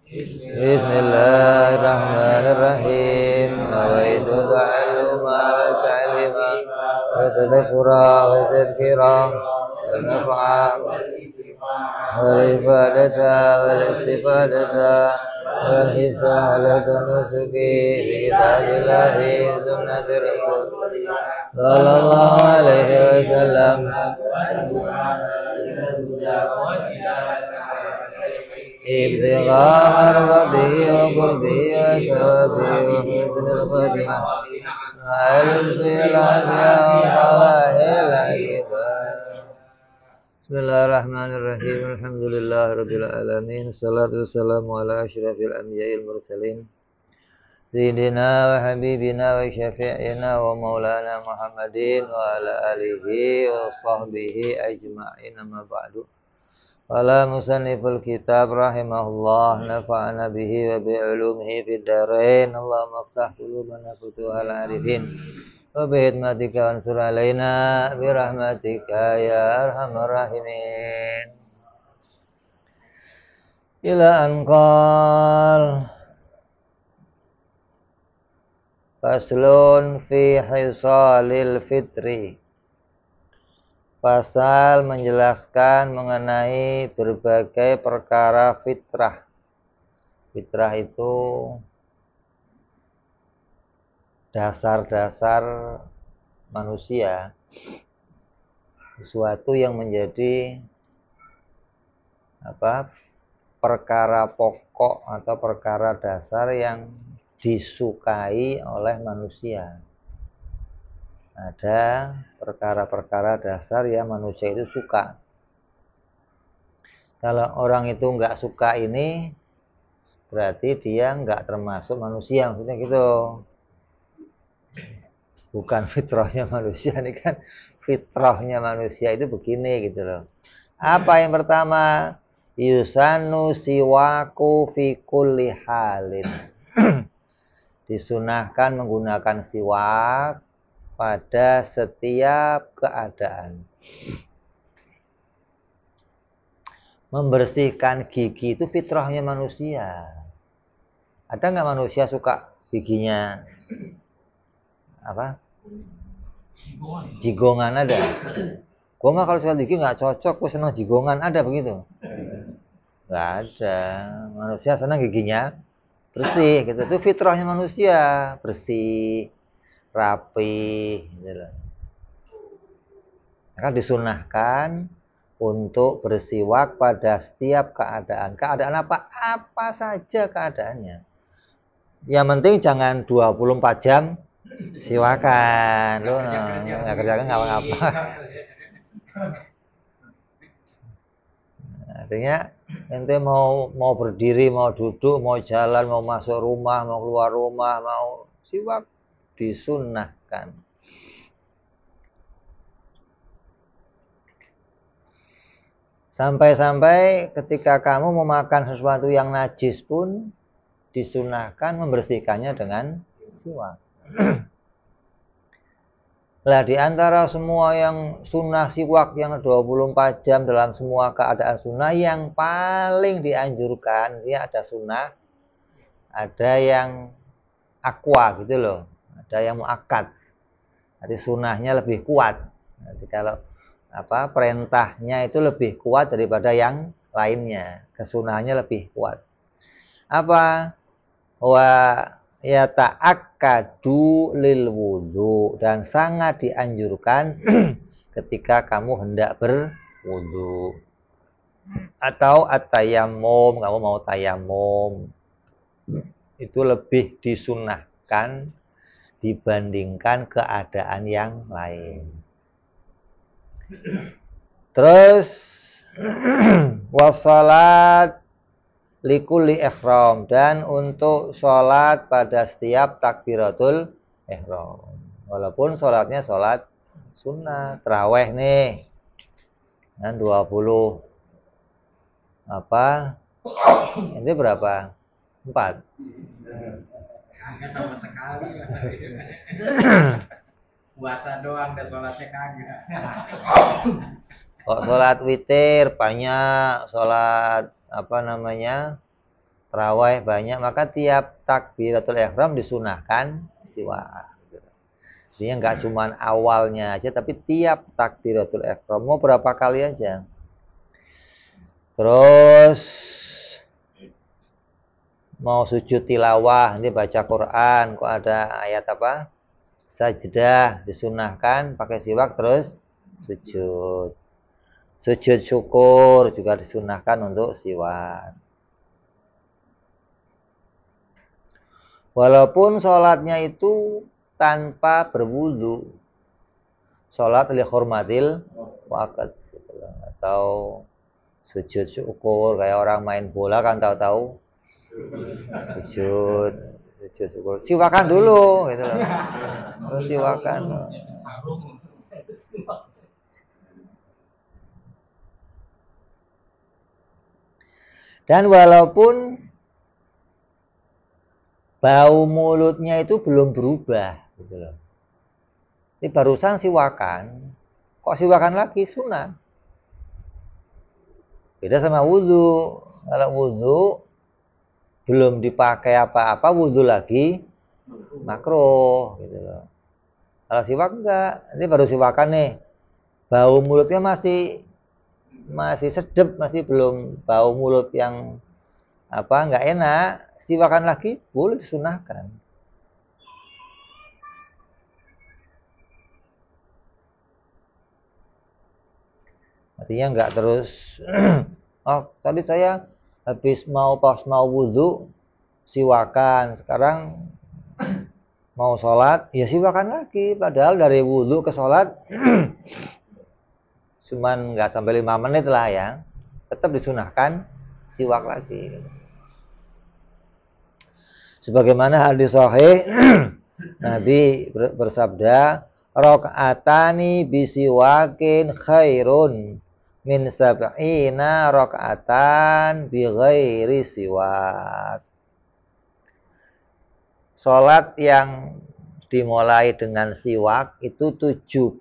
Bismillahirrahmanirrahim. Nawaitu ta'alluma wa ta'lima wa tadhakkura wa tadhkira wa naf'a wal ifadata wal istifadata wal hisalata masuki bi kitabillahi sunnati rasul sallallahu alaihi wasallam. Ibtigha mardati wa qurbi wa thawabi wa husnul khatimah wa al-bil afiyah wa salahil akibah. Bismillahirrahmanirrahim. Alhamdulillahirabbil alamin. Wassalatu wassalamu ala asyrafil anbiya'il mursalin sayyidina wa habibina wa syafi'ina wa maulana Muhammadin wa ala alihi wa sahbihi ajma'in, amma ba'du. Qala musanniful kitab rahimahullah, nafa'ana bihi wa bi'ulumihi fid dharain. Allahumma iftah qulubana futuhal arifin wa bihidmatika wansur alaina birahmatika ya arhamar rahimin. Ila anqal faslun fi hisalil fitri. Pasal menjelaskan mengenai berbagai perkara fitrah. Fitrah itu dasar-dasar manusia, sesuatu yang menjadi perkara pokok atau perkara dasar yang disukai oleh manusia. Ada perkara-perkara dasar yang manusia itu suka. Kalau orang itu nggak suka ini, berarti dia nggak termasuk manusia, maksudnya gitu. Bukan fitrahnya manusia, ini kan fitrahnya manusia itu begini gitu loh. Apa yang pertama? Yusanu siwaku fi kulli halin. Disunahkan menggunakan siwak pada setiap keadaan. Membersihkan gigi itu fitrahnya manusia. Ada nggak manusia suka giginya jigongan? Ada. Gua mah kalau soal gigi nggak cocok, gua senang jigongan. Ada begitu? Nggak ada. Manusia senang giginya bersih gitu. Itu fitrahnya manusia, bersih, rapi gitu. Maka disunahkan untuk bersiwak pada setiap keadaan. Keadaan apa saja keadaannya. Yang penting jangan 24 jam siwakan. Lu nggak kerjakan nggak apa-apa. Artinya ente mau berdiri, mau duduk, mau jalan, mau masuk rumah, mau keluar rumah, mau siwak disunahkan. Sampai-sampai ketika kamu memakan sesuatu yang najis pun disunahkan membersihkannya dengan siwak. Lah di antara semua yang sunnah siwak yang 24 jam dalam semua keadaan sunnah, yang paling dianjurkan, dia ada sunnah, ada yang aqua gitu loh, ada yang muakkad. Jadi sunnahnya lebih kuat. Jadi kalau perintahnya itu lebih kuat daripada yang lainnya, kesunahannya lebih kuat. Apa? Wa yata'akkadu lil wudu, dan sangat dianjurkan ketika kamu hendak berwudu. Atau at-tayammum, kamu mau tayamum, itu lebih disunahkan dibandingkan keadaan yang lain. Terus wassalat likulli ihram, dan untuk sholat pada setiap takbiratul ihram. Walaupun sholatnya sholat sunnah, taraweh nih, dan 20 ini berapa? 4. Kagak sama sekali. Puasa doang dan sholatnya kagak. Kok sholat witir banyak, sholat tarawih banyak, maka tiap takbiratul ihram disunahkan siwak. Dia nggak cuma awalnya aja, tapi tiap takbiratul ihram mau berapa kali aja. Terus mau sujud tilawah, nanti baca Quran, kok ada ayat apa? Sajdah, disunahkan pakai siwak terus sujud. Sujud syukur juga disunahkan untuk siwak. Walaupun sholatnya itu tanpa berwudu, sholat li hurmatil waqt, atau sujud syukur kayak orang main bola kan tahu-tahu sujud syukur, siwakan dulu gitu loh, terus siwakan. Dan walaupun bau mulutnya itu belum berubah gitu loh. Ini barusan siwakan, kok siwakan lagi sunah. Beda sama wudhu. Kalau wudhu belum dipakai apa-apa, wudhu lagi makruh gitu loh. Kalau siwak enggak, ini baru siwakan nih, bau mulutnya masih sedap, masih belum bau mulut yang apa enggak enak, siwakan lagi boleh disunahkan. Artinya enggak terus oh tadi saya habis pas mau wudhu siwakan, sekarang mau sholat ya siwakan lagi, padahal dari wudhu ke sholat cuman nggak sampai 5 menit lah ya, tetap disunahkan siwak lagi. Sebagaimana hadis sahih Nabi bersabda, rakaatani bisiwakin khairun min sab'ina rakaatan bi ghairi siwak. Salat yang dimulai dengan siwak itu 70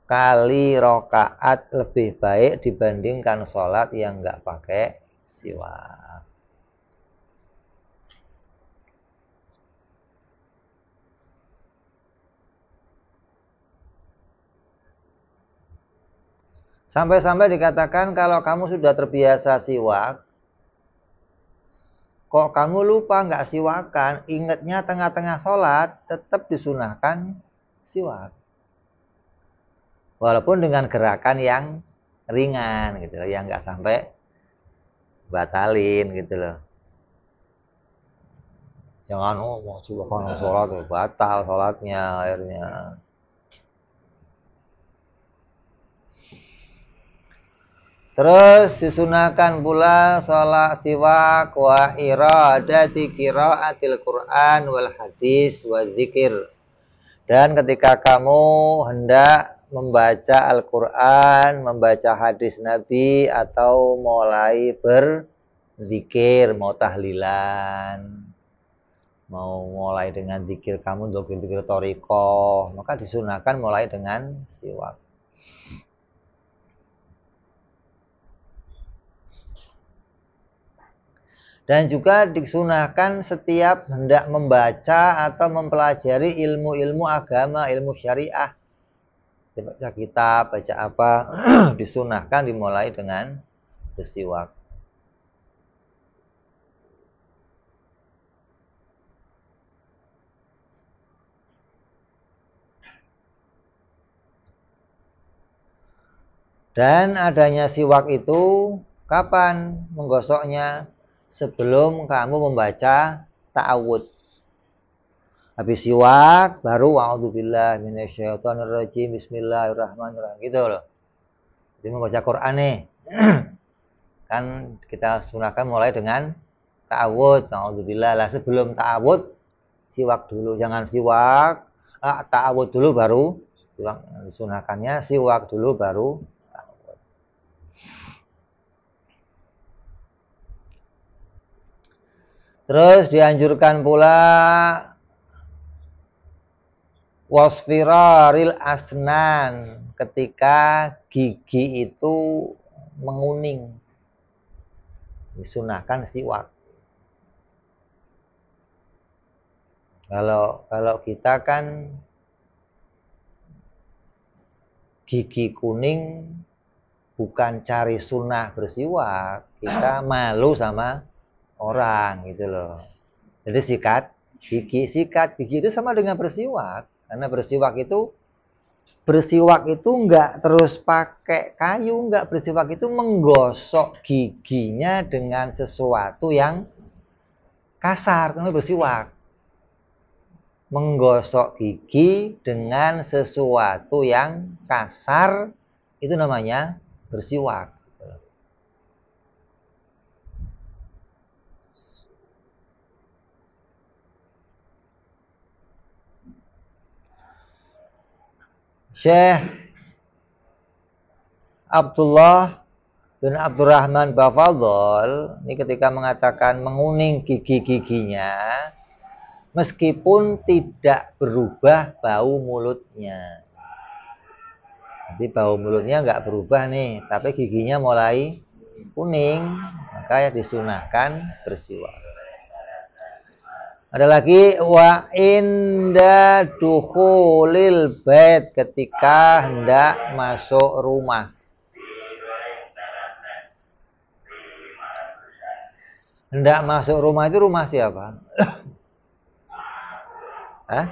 kali rakaat lebih baik dibandingkan salat yang enggak pakai siwak. Sampai-sampai dikatakan kalau kamu sudah terbiasa siwak, kok kamu lupa nggak siwakan, ingatnya tengah-tengah sholat, tetap disunahkan siwak. Walaupun dengan gerakan yang ringan gitu loh, yang nggak sampai batalin gitu loh. Jangan mau siwakan sholat, batal sholatnya akhirnya. Terus disunahkan pula sholat siwak wa iradati qiraatil Quran wal hadis wa zikir. Dan ketika kamu hendak membaca Al-Quran, membaca hadis Nabi, atau mulai berzikir, mau tahlilan, mau mulai dengan zikir kamu untuk zikir thariqah, maka disunahkan mulai dengan siwak. Dan juga disunahkan setiap hendak membaca atau mempelajari ilmu-ilmu agama, ilmu syariah. Baca kitab, baca apa, disunahkan dimulai dengan bersiwak. Dan adanya siwak itu kapan menggosoknya? Sebelum kamu membaca ta'awud. Habis siwak baru a'udzubillahi minasyaitonirrajim bismillahirrahmanirrahim gitu loh. Jadi membaca Quran nih. Kan kita sunahkan mulai dengan ta'awud, a'udzubillah. Lah sebelum ta'awud siwak dulu, jangan siwak, ta'awud dulu baru siwak. Disunahkannya siwak dulu baru ta'awud. Terus dianjurkan pula wasfiraril asnan, ketika gigi itu menguning. Disunahkan siwak. Kalau kita kan gigi kuning bukan cari sunnah bersiwak, kita malu sama orang gitu loh. Jadi sikat gigi itu sama dengan bersiwak. Karena bersiwak itu enggak terus pakai kayu, enggak. Bersiwak itu menggosok giginya dengan sesuatu yang kasar, itu bersiwak. Menggosok gigi dengan sesuatu yang kasar itu namanya bersiwak. Syekh Abdullah bin Abdurrahman Bafadhol ini ketika mengatakan menguning gigi-giginya meskipun tidak berubah bau mulutnya. Jadi bau mulutnya nggak berubah nih, tapi giginya mulai kuning, maka ya disunahkan bersiwak. Ada lagi wa inda dukhulil bait, ketika hendak masuk rumah. Hendak masuk rumah itu rumah siapa? Hah?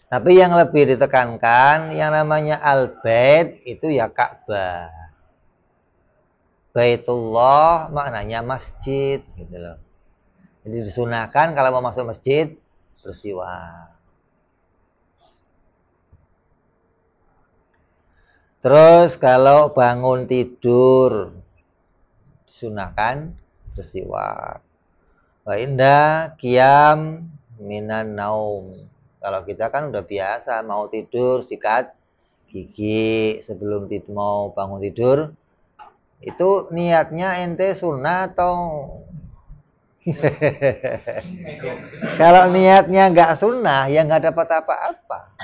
Tapi yang lebih ditekankan yang namanya al-bait itu ya Ka'bah. Baitullah maknanya masjid gitu loh. Jadi disunahkan kalau mau masuk masjid bersiwak. Terus kalau bangun tidur disunahkan bersiwak. Wa inda qiyam minan naum. Kalau kita kan udah biasa mau tidur sikat gigi sebelum mau bangun tidur. Itu niatnya ente sunnah atau kalau niatnya nggak sunnah ya nggak dapat apa-apa.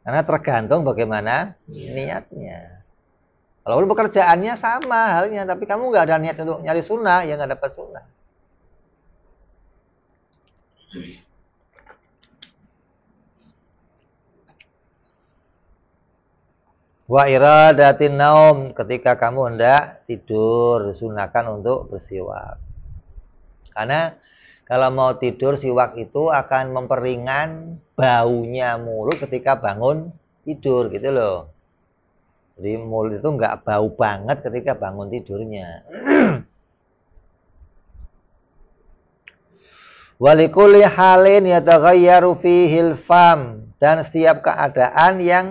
Karena tergantung bagaimana niatnya. Walaupun pekerjaannya sama halnya, tapi kamu nggak ada niat untuk nyari sunnah ya nggak dapat sunnah. Wa iradatin naum, ketika kamu hendak tidur sunahkan untuk bersiwak. Karena kalau mau tidur siwak itu akan memperingan baunya mulut ketika bangun tidur gitu loh. Jadi mulut itu nggak bau banget ketika bangun tidurnya. Walikulli halin yataghayyaru fihil fam, dan setiap keadaan yang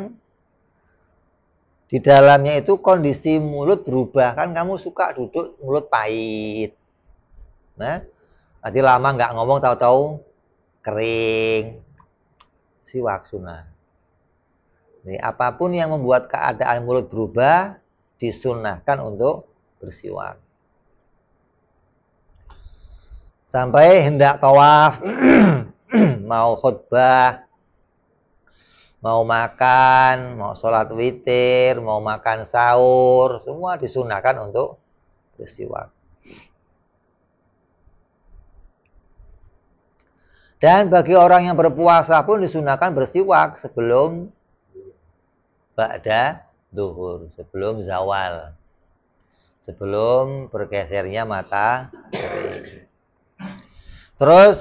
di dalamnya itu kondisi mulut berubah. Kan kamu suka duduk mulut pahit. Nah, nanti lama nggak ngomong tahu-tahu kering. Siwak sunnah. Jadi apapun yang membuat keadaan mulut berubah disunahkan untuk bersiwak. Sampai hendak tawaf, mau khutbah, mau makan, mau sholat witir, mau makan sahur, semua disunahkan untuk bersiwak. Dan bagi orang yang berpuasa pun disunahkan bersiwak sebelum ba'da duhur, sebelum zawal, sebelum bergesernya matahari. Terus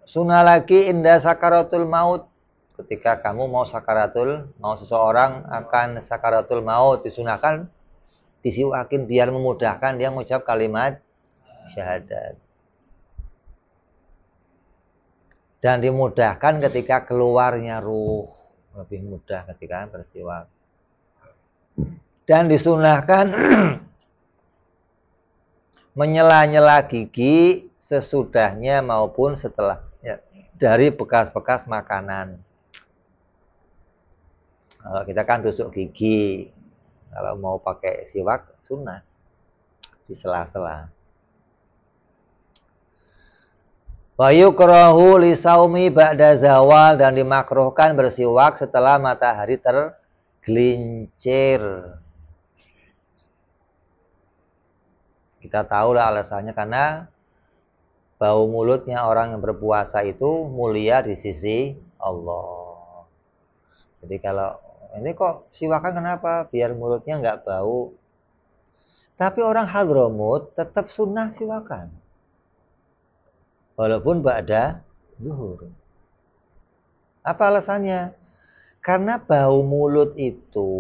sunnah lagi inda sakaratul maut, ketika kamu mau seseorang akan sakaratul maut disunahkan disiwakin biar memudahkan dia mengucap kalimat syahadat. Dan dimudahkan ketika keluarnya ruh, lebih mudah ketika bersiwak. Dan disunahkan menyela-nyela gigi sesudahnya maupun setelah ya, dari bekas-bekas makanan. Kalau kita kan tusuk gigi, kalau mau pakai siwak sunnah di sela-sela. Wa yukrahu li saumi ba'da zawal, dan dimakruhkan bersiwak setelah matahari tergelincir. Kita tahu lah alasannya, karena bau mulutnya orang yang berpuasa itu mulia di sisi Allah. Jadi kalau ini kok siwakan kenapa? Biar mulutnya nggak bau. Tapi orang Hadramut tetap sunnah siwakan. Walaupun ba'da zuhur. Apa alasannya? Karena bau mulut itu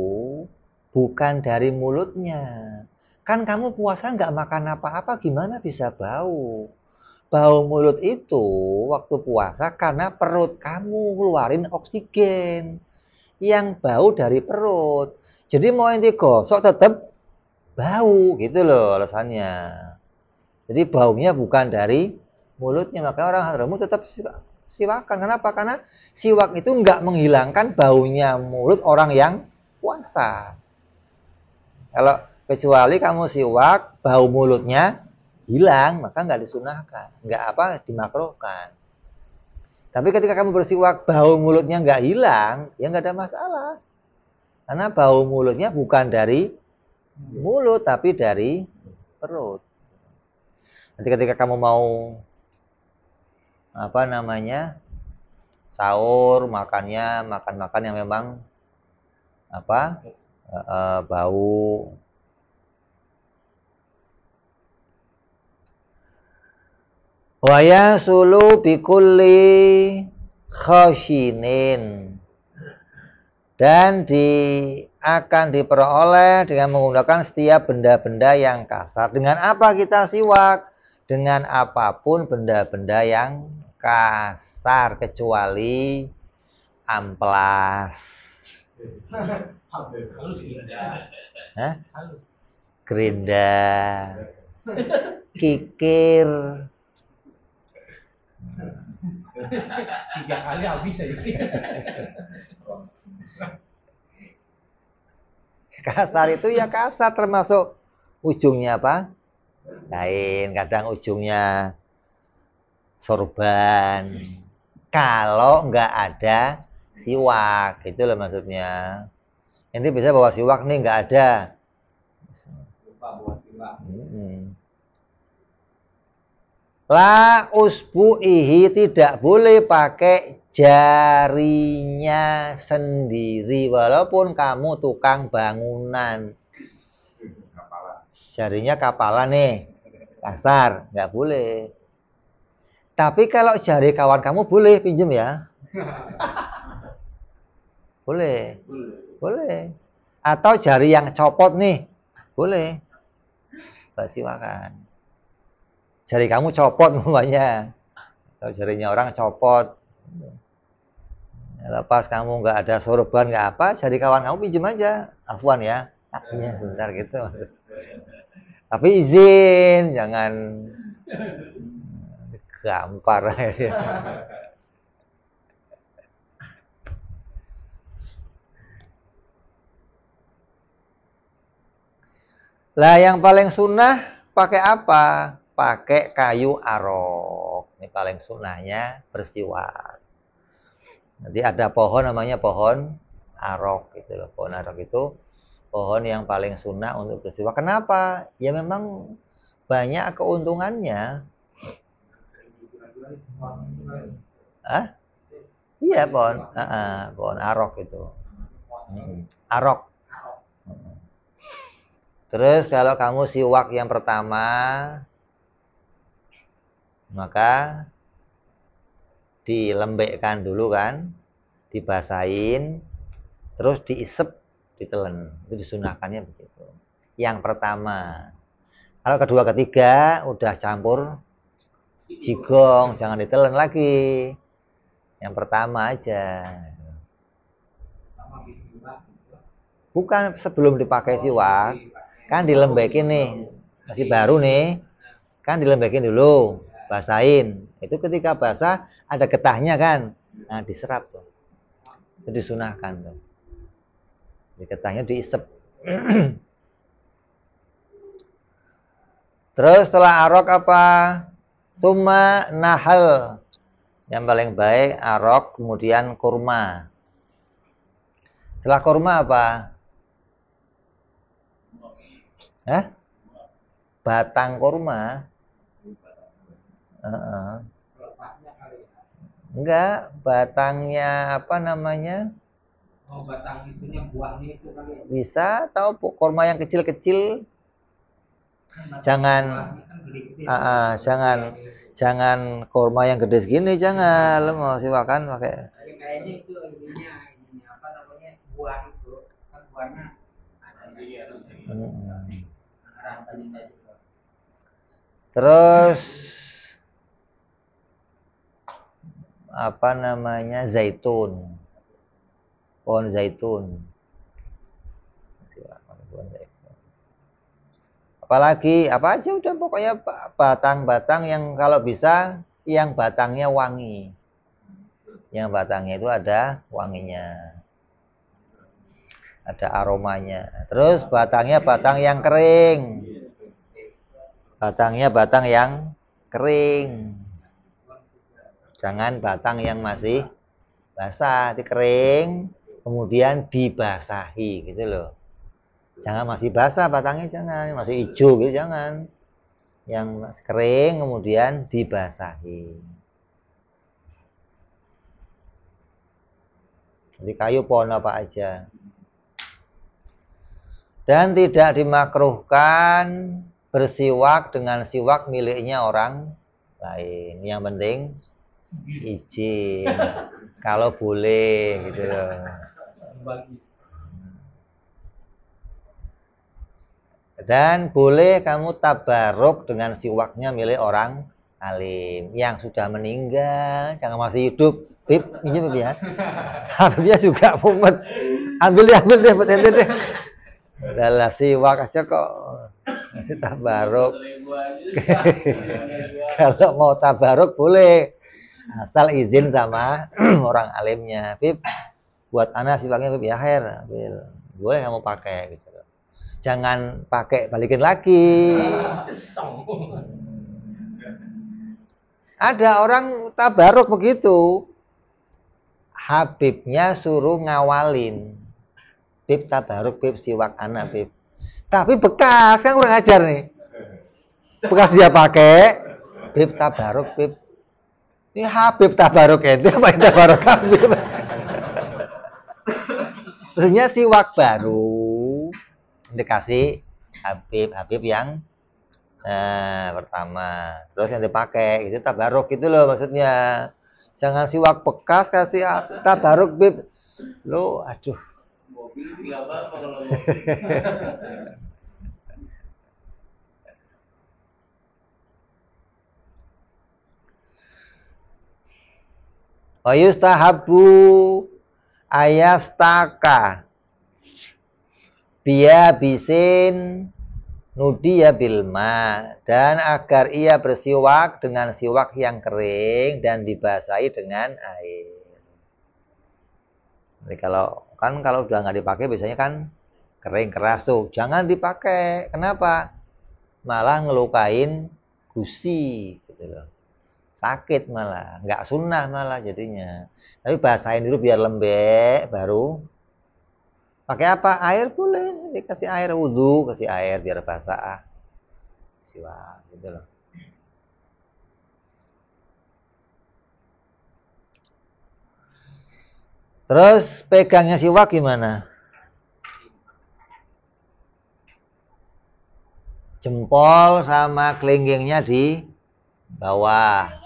bukan dari mulutnya. Kan kamu puasa nggak makan apa-apa, gimana bisa bau? Bau mulut itu waktu puasa karena perut kamu keluarin oksigen. Yang bau dari perut. Jadi mau inti gosok tetap bau gitu loh alasannya. Jadi baunya bukan dari mulutnya. Maka orang Hadramut tetap siwakan. Kenapa? Karena siwak itu nggak menghilangkan baunya mulut orang yang puasa. Kalau kecuali kamu siwak, bau mulutnya hilang, maka nggak disunahkan, nggak dimakruhkan. Tapi ketika kamu bersiwak, bau mulutnya nggak hilang, ya nggak ada masalah. Karena bau mulutnya bukan dari mulut, tapi dari perut. Nanti ketika kamu mau sahur, makan yang memang bau. Waya sulu bikulli khashinin, dan akan diperoleh dengan menggunakan setiap benda-benda yang kasar. Dengan apa kita siwak? Dengan apapun benda-benda yang kasar, kecuali amplas, gerinda, kikir. 3 kali habis aja. Kasar itu ya kasar, termasuk ujungnya apa? Kain, kadang ujungnya sorban. Kalau nggak ada siwak, itu loh maksudnya. Nanti bisa bawa siwak nih, nggak ada. Lupa buat siwak. La usbu'ihi, tidak boleh pakai jarinya sendiri walaupun kamu tukang bangunan. Jarinya kapalan nih, kasar, nggak boleh. Tapi kalau jari kawan kamu boleh pinjem ya. Boleh. Boleh. Atau jari yang copot nih, boleh. Siwakan. Jari kamu copot umpamanya, kalau jarinya orang copot, lepas kamu nggak ada sorban nggak apa, jari kawan kamu pinjem aja, afwan ya, akhirnya sebentar gitu. Tapi izin, jangan gampar. Lah yang paling sunnah pakai apa? Pakai kayu arok. Ini paling sunnahnya bersiwak. Nanti ada pohon namanya pohon arok gitu loh. Pohon arok itu pohon yang paling sunnah untuk bersiwak. Kenapa? Ya memang banyak keuntungannya. Hah? Iya pohon arok itu. Arok. Terus kalau kamu siwak yang pertama, maka dilembekkan dulu kan, dibasahin, terus diisep, ditelen. Itu disunahkannya begitu. Yang pertama. Kalau kedua ketiga udah campur jigong, jangan ditelen lagi. Yang pertama aja. Bukan sebelum dipakai siwak, kan dilembekin nih, masih baru nih, kan dilembekin dulu, basahin. Itu ketika basah ada getahnya kan, nah diserap tuh, itu disunahkan tuh, di getahnya diisep. Terus setelah arok apa? Summa nahal, yang paling baik arok, kemudian kurma. Setelah kurma apa? batang kurma. Enggak, batangnya apa namanya? Oh, batang itunya, buahnya itu kali. Bisa, tahu kurma yang kecil-kecil. Jangan, jangan kurma yang gede segini, jangan. Lo mau siwakan pakai. Kayaknya itu ininya apa namanya, buah itu kan buahnya ada Terus apa namanya, zaitun, pohon zaitun. Apalagi apa aja udah pokoknya batang-batang yang kalau bisa yang batangnya wangi. Yang batangnya itu ada wanginya. Ada aromanya. Terus batangnya batang yang kering. Batangnya batang yang kering. Jangan batang yang masih basah, dikering kemudian dibasahi gitu loh. Jangan masih basah batangnya, jangan masih hijau gitu, jangan. Yang kering kemudian dibasahi. Jadi kayu pohon apa aja. Dan tidak dimakruhkan bersiwak dengan siwak miliknya orang lain. Yang penting izin. Kalau boleh gitu loh. Dan boleh kamu tabaruk dengan siwaknya milik orang alim yang sudah meninggal, jangan masih hidup. Bib, ini Bib ya. Habibnya juga mumet. Ambil deh buat ente deh. Adalah siwak aja kok. Tabaruk. Kalau mau tabaruk boleh. Asal izin sama orang alimnya. Bib, buat anak siwaknya Bib ya, Her. Ambil. Boleh kamu pakai gitu. Jangan pakai balikin lagi. Ada orang tabaruk begitu. Habibnya suruh ngawalin. Bib tabaruk, Bib siwak anak, Bib. Tapi bekas, kan kurang ajar nih. Bekas dia pakai, Bib tabaruk, Bib. Ini Habib tabaruk itu apa yang tabaruk Habib? Terusnya siwak baru dikasih Habib yang pertama, terus yang dipakai itu tabaruk gitu loh maksudnya. Jangan siwak bekas kasih tabaruk Bib. Lo aduh. Wa yustahabu ayastaka biya bisin nudiya bilma, dan agar ia bersiwak dengan siwak yang kering dan dibasahi dengan air. Jadi kalau udah nggak dipakai biasanya kan kering keras tuh, jangan dipakai. Kenapa? Malah ngelukain gusi gitu loh. Sakit malah, nggak sunnah malah jadinya. Tapi basahin dulu biar lembek, baru pakai apa? Air boleh, dikasih air wudhu, kasih air biar basah. Siwak gitu loh. Terus pegangnya siwak gimana? Jempol sama kelinggingnya di bawah.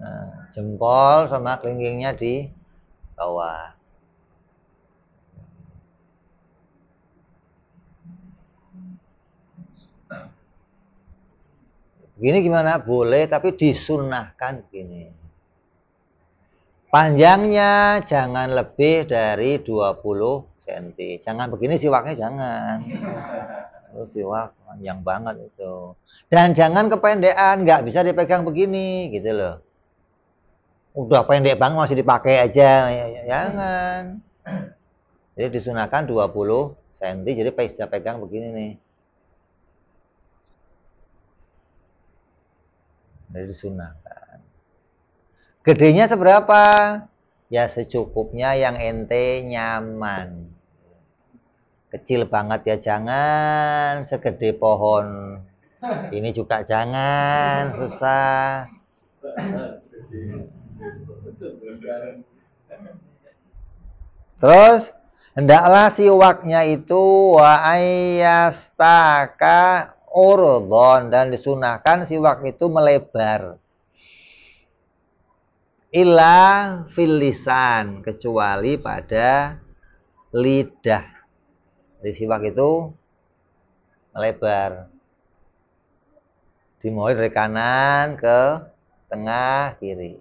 Nah, jempol sama kelingkingnya di bawah. Begini gimana? Boleh, tapi disunnahkan begini. Panjangnya jangan lebih dari 20 cm. Jangan begini siwaknya, jangan. Siwak panjang banget itu. Dan jangan kependekan, nggak bisa dipegang begini, gitu loh. Udah pendek banget masih dipakai aja, jangan. Jadi disunahkan 20 cm, jadi bisa pegang begini nih. Jadi disunahkan. Gedenya seberapa? ya secukupnya yang ente nyaman. Kecil banget ya jangan, segede pohon ini juga jangan, susah. Terus hendaklah siwaknya itu wa ayyastaka urdon, dan disunahkan siwak itu melebar. Illa fil lisan, kecuali pada lidah. Di siwak itu melebar. Dimulai dari kanan ke tengah kiri.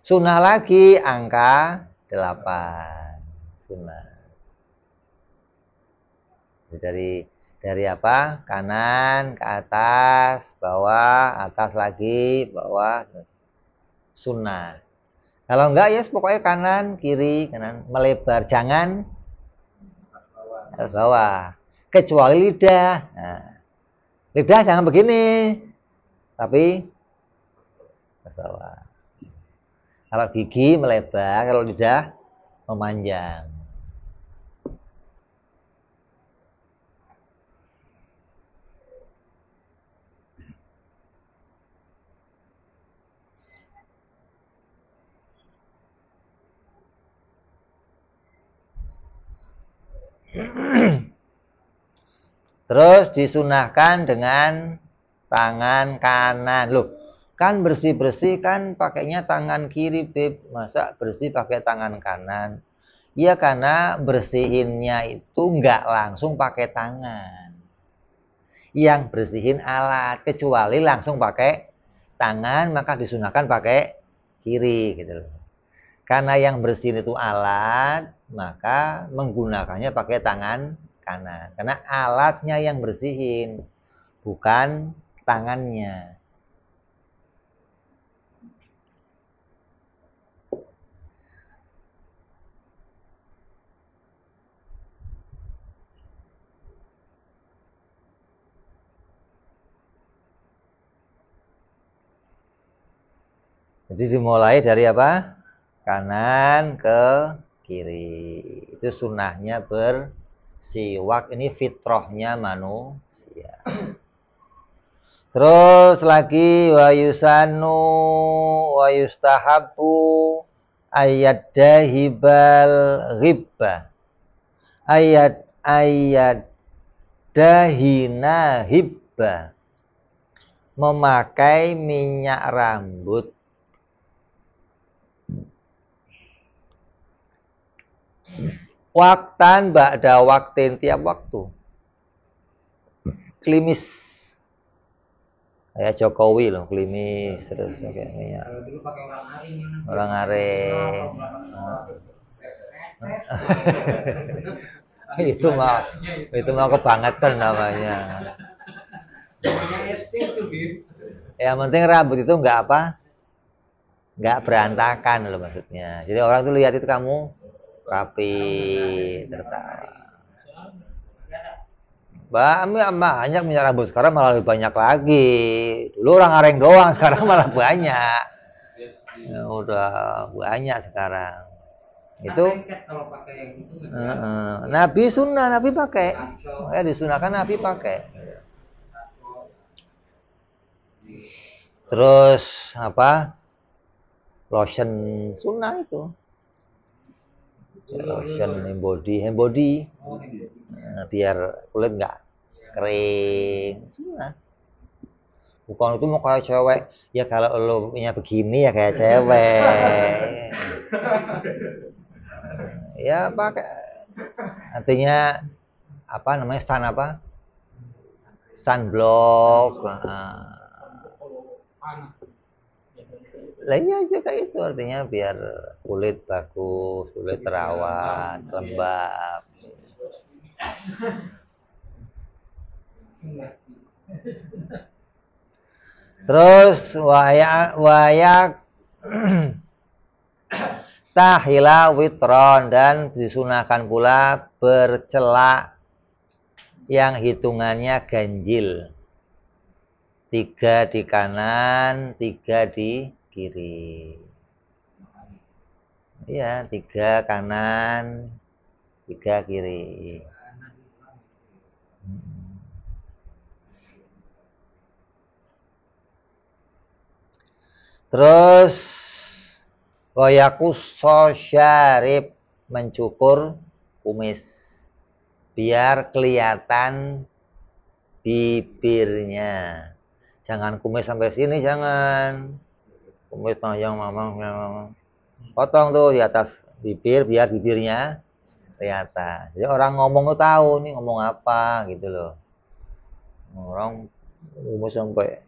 Sunnah lagi angka 8. Sunnah. Dari apa? Kanan ke atas, bawah, atas lagi, bawah. Sunnah. Kalau enggak ya pokoknya kanan, kiri, kanan, melebar. Jangan atas bawah. Kecuali lidah. Nah, lidah jangan begini. Tapi atas bawah. Kalau gigi melebar, kalau lidah memanjang. Terus disunahkan dengan tangan kanan. Loh, kan bersih-bersih kan pakainya tangan kiri, Beb. Masa bersih pakai tangan kanan? Ya karena bersihinnya itu nggak langsung pakai tangan. Yang bersihin alat, kecuali langsung pakai tangan, maka disunahkan pakai kiri gitu loh. Karena yang bersihin itu alat, maka menggunakannya pakai tangan kanan. Karena alatnya yang bersihin, bukan tangannya. Jadi dimulai dari apa? Kanan ke kiri. Itu sunnahnya bersiwak. Ini fitrahnya manusia. Terus lagi wa yusanu wa yustahabu ayat dahibal ghibba. Ayat dahina hibba. Memakai minyak rambut. Waktan ba'da waktin, tiap waktu. Klimis. Kayak Jokowi loh, klimis terus pakai minyak. Kalau dulu pakai orang aring. Orang aring. itu mau kebangetan namanya. Yang penting rambut itu enggak apa? Enggak berantakan loh maksudnya. Jadi orang tuh lihat itu kamu rapi, tertawa. Banyak minyak rambut, sekarang malah lebih banyak lagi. Dulu orang areng doang, sekarang malah banyak. Ya, udah banyak sekarang. Itu kalau pakai yang itu Nabi sunnah, Nabi pakai. Makanya disunahkan Nabi pakai. Terus apa? Lotion sunnah itu. Lotion hand body. Biar kulit nggak kering. Sunnah. Bukan itu mau kayak cewek. Ya kalau lo punya begini ya kayak cewek. Ya pakai. Artinya apa namanya sunblock. Lah iya juga itu artinya biar kulit bagus, kulit terawat, lembab. Terus wayak tahila witron, dan disunahkan pula bercelak yang hitungannya ganjil. 3 di kanan, 3 di kiri. Iya, 3 kanan, 3 kiri. Terus wayakusso syarib, mencukur kumis biar kelihatan bibirnya. Jangan kumis sampai sini, jangan. Kumis panjang mamang. Potong tuh di atas bibir biar bibirnya kelihatan. Jadi orang ngomong tuh tahu nih ngomong apa gitu loh. Orang kumis sampai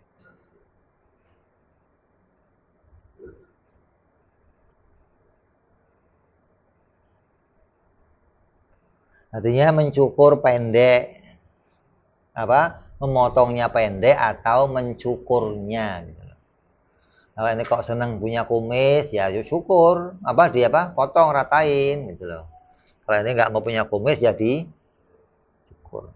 artinya mencukur pendek, memotongnya pendek atau mencukurnya gitu. Kalau ini kok seneng punya kumis ya syukur, potong ratain gitu loh. Kalau ini nggak mau punya kumis ya dicukur.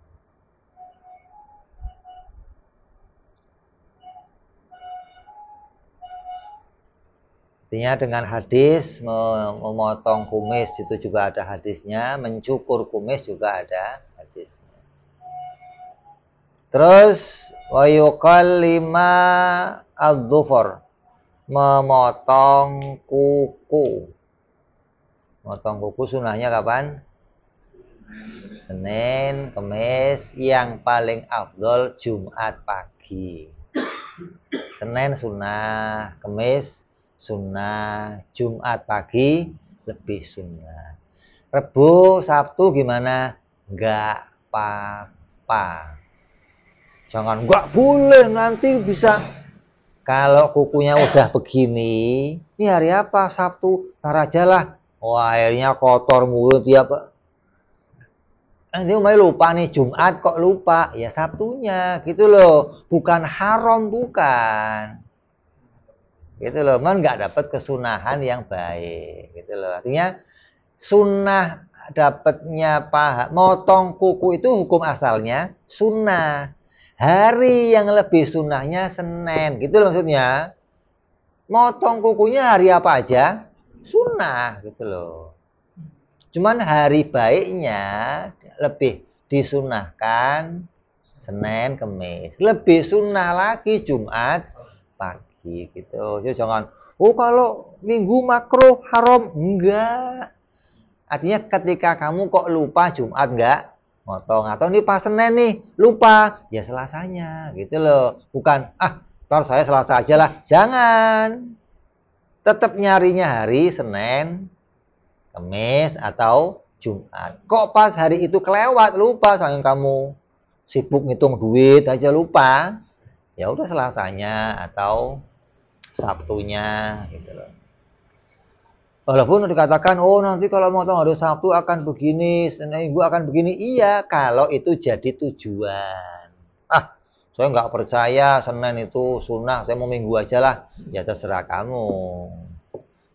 Artinya dengan hadis memotong kumis itu juga ada hadisnya, mencukur kumis juga ada hadisnya. Terus wayukal 5 al-dhufur, memotong kuku. Memotong kuku sunahnya kapan? Senin, Kamis, yang paling afdol Jumat pagi. Senin sunnah, Kamis sunnah, Jumat pagi lebih sunnah. Rebo, Sabtu gimana? Enggak apa-apa. Jangan enggak boleh, nanti bisa. Kalau kukunya udah begini, ini hari apa? Sabtu, tar aja lah. Wah, akhirnya kotor mulu tiap. Nanti umai lupa nih, Jumat kok lupa? Ya Sabtunya, gitu loh. Bukan haram, bukan. Gitu loh, man nggak dapat kesunahan yang baik, gitu loh. Artinya sunnah dapatnya paha, motong kuku itu hukum asalnya sunnah. Hari yang lebih sunnahnya Senin, gitu loh maksudnya. Motong kukunya hari apa aja sunnah, gitu loh. Cuman hari baiknya lebih disunahkan Senin, Kamis. Lebih sunnah lagi Jumat pagi. Gitu. Jadi jangan, kalau minggu makruh haram, enggak. Artinya ketika kamu kok lupa Jumat enggak motong, atau ini pas Senin nih lupa, ya Selasanya gitu loh. Bukan ntar saya Selasa aja lah, jangan. Tetap nyarinya hari Senin, Kamis atau Jumat. Kok pas hari itu kelewat, lupa, sayang kamu sibuk ngitung duit aja lupa, ya udah Selasanya atau Sabtunya gitu loh. Walaupun dikatakan nanti kalau motong hari Sabtu akan begini, Senin Minggu akan begini, iya kalau itu jadi tujuan. Saya nggak percaya Senin itu sunnah, saya mau Minggu aja lah, ya terserah kamu.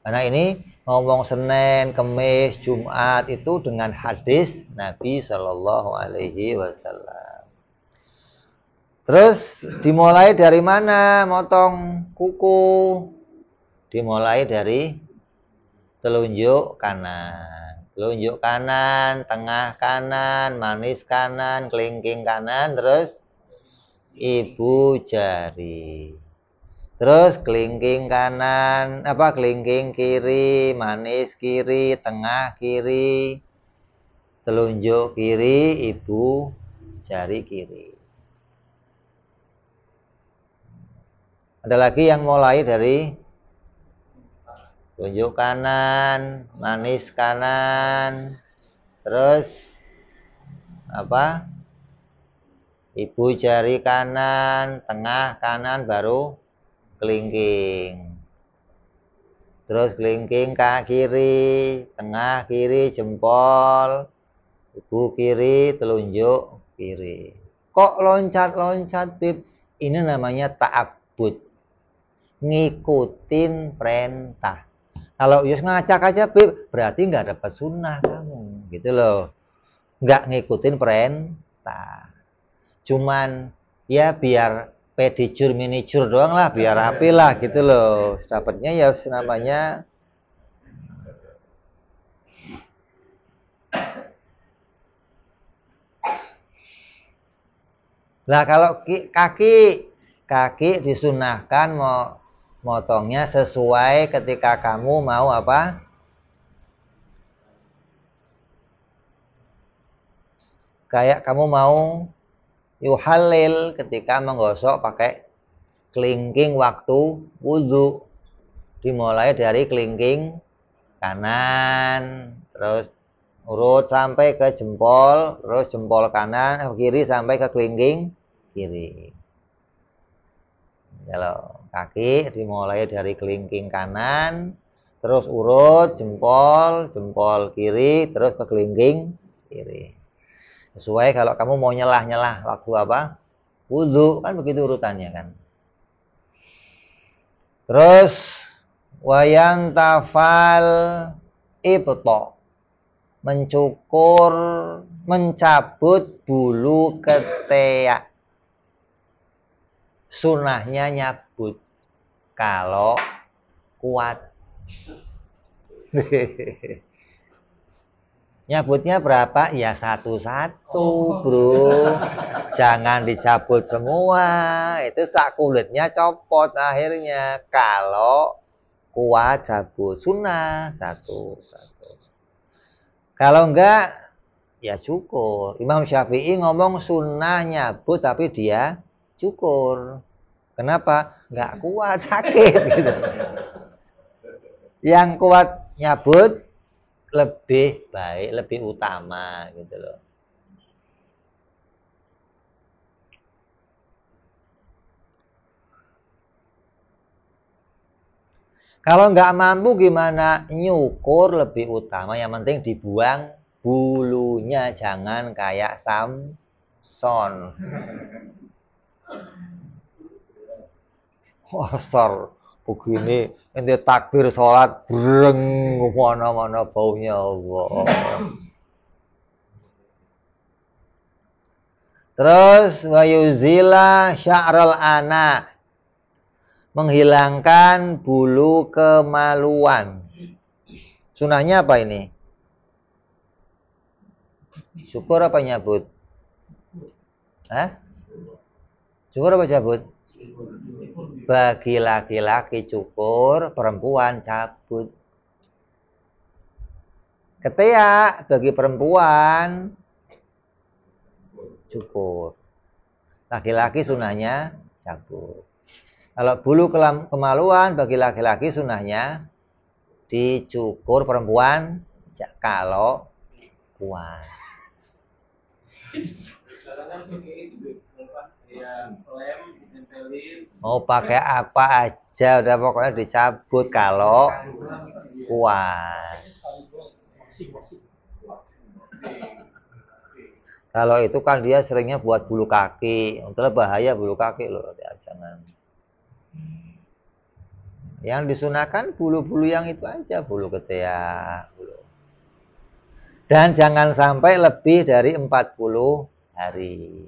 Karena ini ngomong Senin, Kamis, Jumat itu dengan hadis Nabi Shallallahu Alaihi Wasallam. Terus dimulai dari mana motong kuku? Dimulai dari telunjuk kanan. Telunjuk kanan, tengah kanan, manis kanan, kelingking kanan, terus ibu jari. Terus kelingking kanan, kelingking kiri, manis kiri, tengah kiri, telunjuk kiri, ibu jari kiri. Ada lagi yang mulai dari telunjuk kanan, manis kanan, terus ibu jari kanan, tengah kanan, baru kelingking. Terus kelingking kaki kiri, tengah kiri, jempol, ibu kiri, telunjuk kiri. Kok loncat-loncat, Bib? Ini namanya ta'abbud, ngikutin perintah. Kalau yus ngacak aja, Bib, berarti nggak dapat sunnah kamu, gitu loh. Nggak ngikutin perintah. Cuman ya biar pedicure minicure doang lah, biar rapi lah gitu loh. Dapatnya ya namanya Lah kalau kaki disunahkan motongnya sesuai ketika kamu mau apa? Kayak kamu mau yuhalil ketika menggosok pakai kelingking waktu wudhu. Dimulai dari kelingking kanan, terus urut sampai ke jempol, terus jempol kanan kiri sampai ke kelingking kiri. Kalau kaki dimulai dari kelingking kanan, terus urut jempol, jempol kiri, terus ke kelingking kiri. Sesuai kalau kamu mau nyelah waktu apa? Wudhu, kan begitu urutannya kan. Terus wayan tafal ibto, mencabut bulu ketiak. Sunahnya nyabut kalau kuat. Nyabutnya berapa? Ya satu-satu, bro. Jangan dicabut semua. Itu sak kulitnya copot akhirnya. Kalau kuat cabut. Sunnah satu-satu. Kalau enggak, ya cukur. Imam Syafi'i ngomong sunnah nyabut tapi dia cukur. Kenapa? Enggak kuat, sakit gitu. Yang kuat nyabut lebih baik, lebih utama gitu loh. Kalau nggak mampu gimana? Nyukur lebih utama. Yang penting dibuang bulunya, jangan kayak Samson. Wasar begini, ente takbir sholat, breng, mana-mana baunya Allah. Terus wayuzila sya'ral anak, menghilangkan bulu kemaluan. Sunahnya apa ini? Syukur apa nyabut? Hah? Syukur apa cabut? Bagi laki-laki cukur, perempuan cabut. Ketiak bagi perempuan cukur. Laki-laki sunahnya cabut. Kalau bulu kemaluan bagi laki-laki sunahnya dicukur, perempuan kalau kuat. Mau pakai apa aja udah pokoknya dicabut kalau kuat. Kalau itu kan dia seringnya buat bulu kaki, untuk bahaya bulu kaki loh, jangan. Yang disunahkan bulu-bulu yang itu aja, bulu ketiak, bulu. Dan jangan sampai lebih dari 40 hari.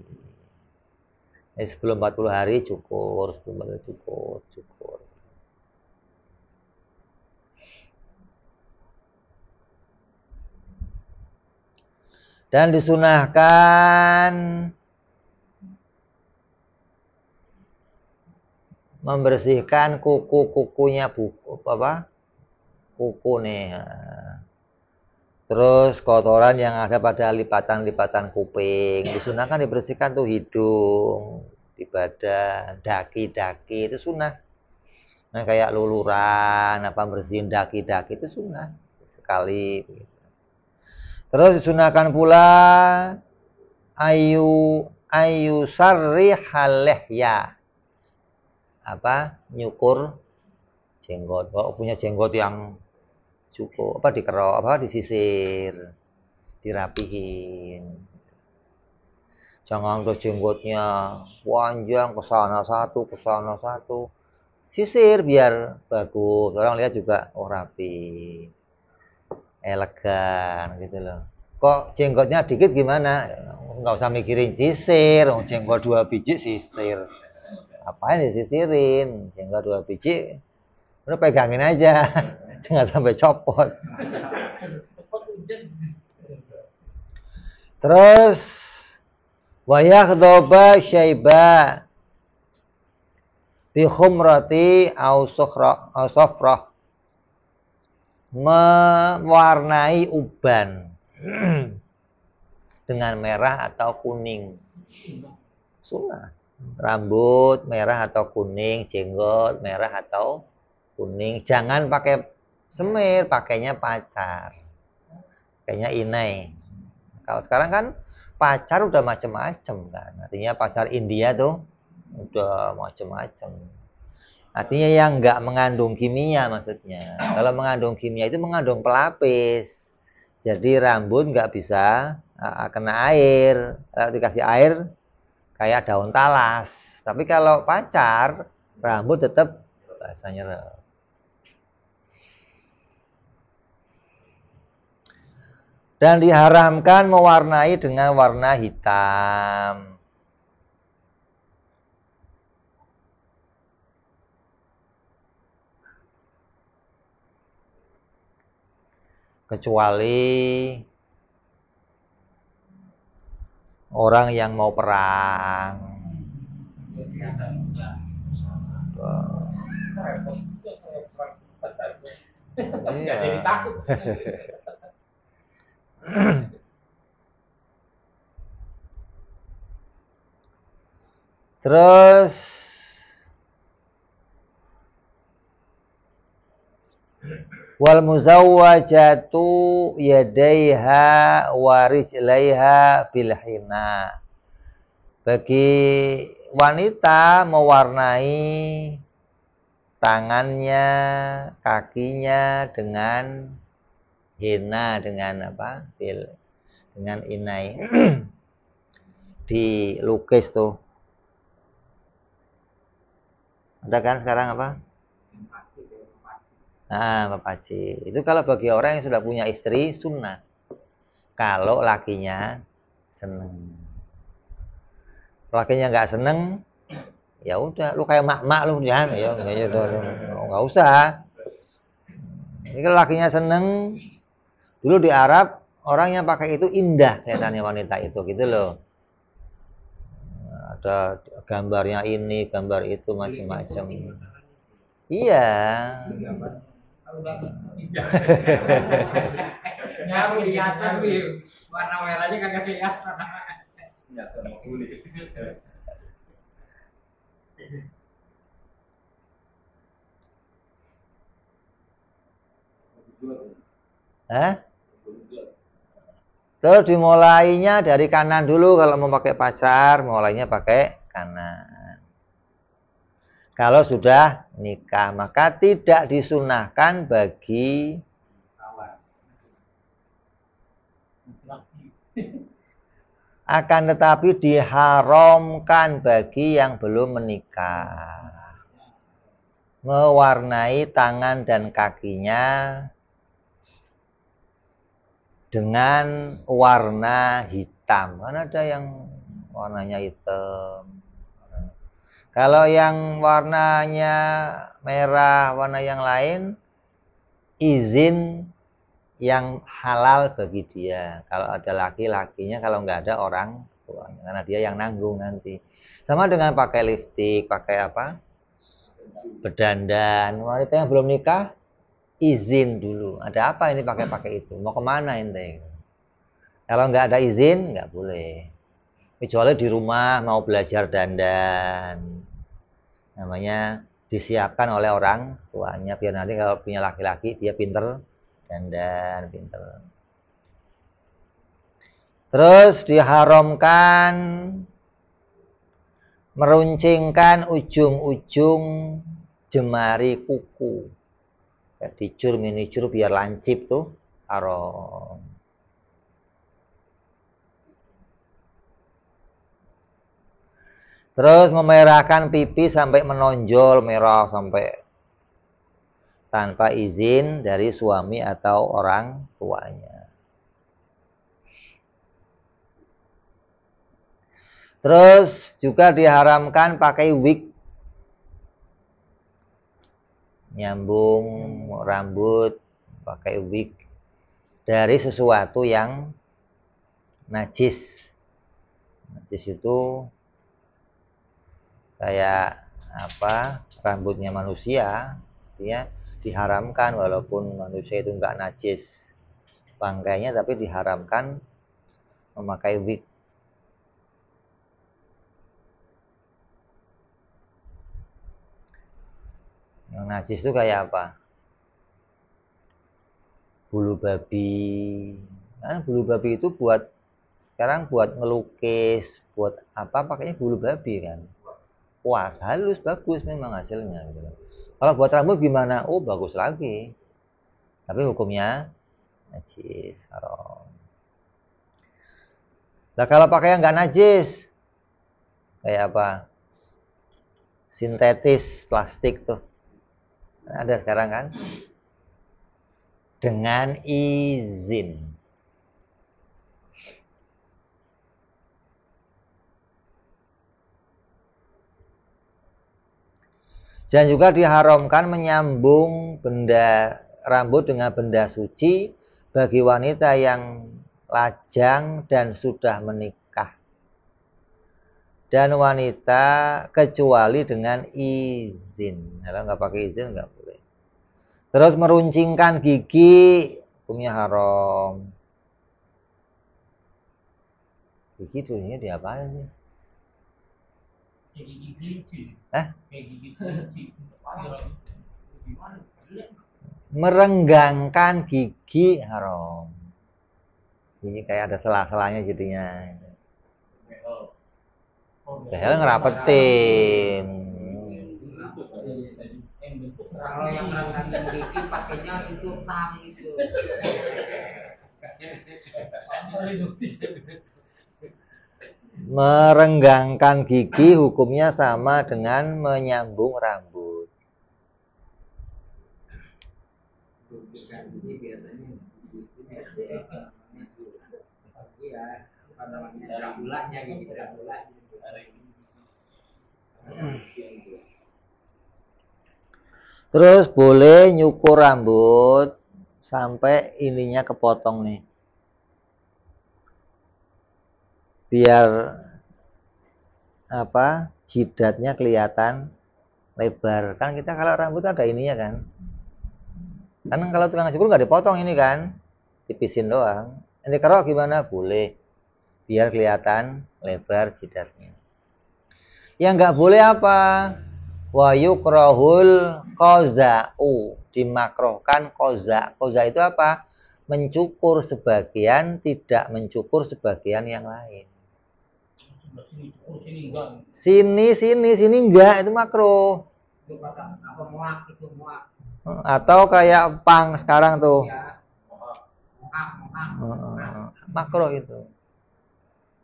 Sebelum 40 hari cukur, sebelum cukur. Dan disunahkan membersihkan kuku-kukunya kuku nih. Terus kotoran yang ada pada lipatan-lipatan kuping disunahkan dibersihkan tuh, hidung, di badan, daki-daki itu sunnah. Nah kayak luluran, apa bersihin daki-daki itu sunnah sekali. Terus disunahkan pula ayu sarri halehya, apa nyukur jenggot. Kalau punya jenggot yang cukup apa dikerok, apa disisir, dirapihin. Jangan tuh jenggotnya panjang ke sana satu, ke sana satu. Sisir biar bagus. Orang lihat juga rapi, elegan gitu loh. Kok jenggotnya dikit gimana? Nggak usah mikirin sisir. Jenggot 2 biji sisir. Apain disisirin? Jenggot 2 biji udah pegangin aja. Jangan sampai copot. Terus Wa yakhdaba syaiba bi khumrati au safrah, mewarnai uban dengan merah atau kuning. Sunnah. Rambut merah atau kuning, jenggot merah atau kuning. Jangan pakai semir, pakainya pacar. Kayaknya inai. Kalau sekarang kan pacar udah macem-macem kan. Artinya pacar India tuh udah macem-macem. Artinya yang nggak mengandung kimia maksudnya. Kalau mengandung kimia itu mengandung pelapis. Jadi rambut nggak bisa kena air. Kalau dikasih air kayak daun talas. Tapi kalau pacar rambut tetap basahnya. Dan diharamkan mewarnai dengan warna hitam. Kecuali orang yang mau perang. Iya. Terus wal muzawwajatu yadaiha wa rijlaiha bil hina. Bagi wanita mewarnai tangannya, kakinya dengan hina, dengan apa? Dengan inai. Dilukis tuh. Ada kan sekarang apa? Nah, mepaci. Itu kalau bagi orang yang sudah punya istri sunnah. Kalau lakinya seneng. Lakinya nggak seneng, ya udah, lu kayak mak-mak lu jangan, ya nggak usah. Ini kalau lakinya seneng, dulu di Arab orang yang pakai itu indah kelihatannya wanita itu, gitu loh. Ada gambarnya ini, gambar itu, macam-macam. Iya. Nggak kelihatan nih, warna merahnya kagak kelihatan. Hah? Terus dimulainya dari kanan dulu kalau mau pakai pacar, mulainya pakai kanan. Kalau sudah nikah, maka tidak disunahkan bagi akan tetapi diharamkan bagi yang belum menikah mewarnai tangan dan kakinya dengan warna hitam. Kan ada yang warnanya hitam. Kalau yang warnanya merah, warna yang lain, izin yang halal bagi dia. Kalau ada laki-lakinya, kalau nggak ada orang tuanya, karena dia yang nanggung nanti. Sama dengan pakai lipstik, pakai apa? Berdandan. Wanita yang belum nikah, izin dulu. Ada apa ini pakai-pakai itu? Mau kemana ini? Kalau nggak ada izin, nggak boleh. Kecuali di rumah mau belajar dandan. Namanya disiapkan oleh orang tuanya. Biar nanti kalau punya laki-laki, dia pinter dandan, pinter. Terus diharamkan meruncingkan ujung-ujung jemari kuku. Dicur minicur biar lancip tuh haram. Terus memerahkan pipi sampai menonjol merah sampai tanpa izin dari suami atau orang tuanya. Terus juga diharamkan pakai wig, nyambung rambut pakai wig dari sesuatu yang najis. Najis itu kayak apa, rambutnya manusia, artinya diharamkan walaupun manusia itu enggak najis bangkainya, tapi diharamkan memakai wig. Yang najis itu kayak apa? Bulu babi. Karena bulu babi itu sekarang buat ngelukis, buat apa pakainya bulu babi kan. Puas, halus, bagus memang hasilnya gitu. Kalau buat rambut gimana? Oh, bagus lagi. Tapi hukumnya najis, haram. Nah, kalau pakai yang nggak najis, kayak apa? Sintetis plastik tuh. Ada sekarang kan? Dengan izin. Dan juga diharamkan menyambung benda rambut dengan benda suci bagi wanita yang lajang dan sudah menikah. Dan wanita kecuali dengan izin. Kalau nggak pakai izin nggak boleh. Terus meruncingkan gigi hukumnya haram. Gigi dulunya diapain sih? Merenggangkan gigi haram. Ini kayak ada sela-selanya jadinya. Behel ngerapetin. Kalau yang merenggangkan gigi pakainya itu tang itu. Merenggangkan gigi hukumnya sama dengan menyambung rambut. Terus boleh nyukur rambut sampai ininya kepotong nih. Biar apa? Jidatnya kelihatan lebar. Kan kita kalau rambut ada ininya kan. Kan kalau tukang cukur nggak dipotong ini kan, tipisin doang. Ini kerok gimana? Boleh. Biar kelihatan lebar jidatnya. Yang nggak boleh apa? Wa yukrahul qaza'u, dimakrohkan qaza. Qaza itu apa? Mencukur sebagian, tidak mencukur sebagian yang lain. Sini enggak, itu makro. Atau kayak pang sekarang tuh. Makro itu.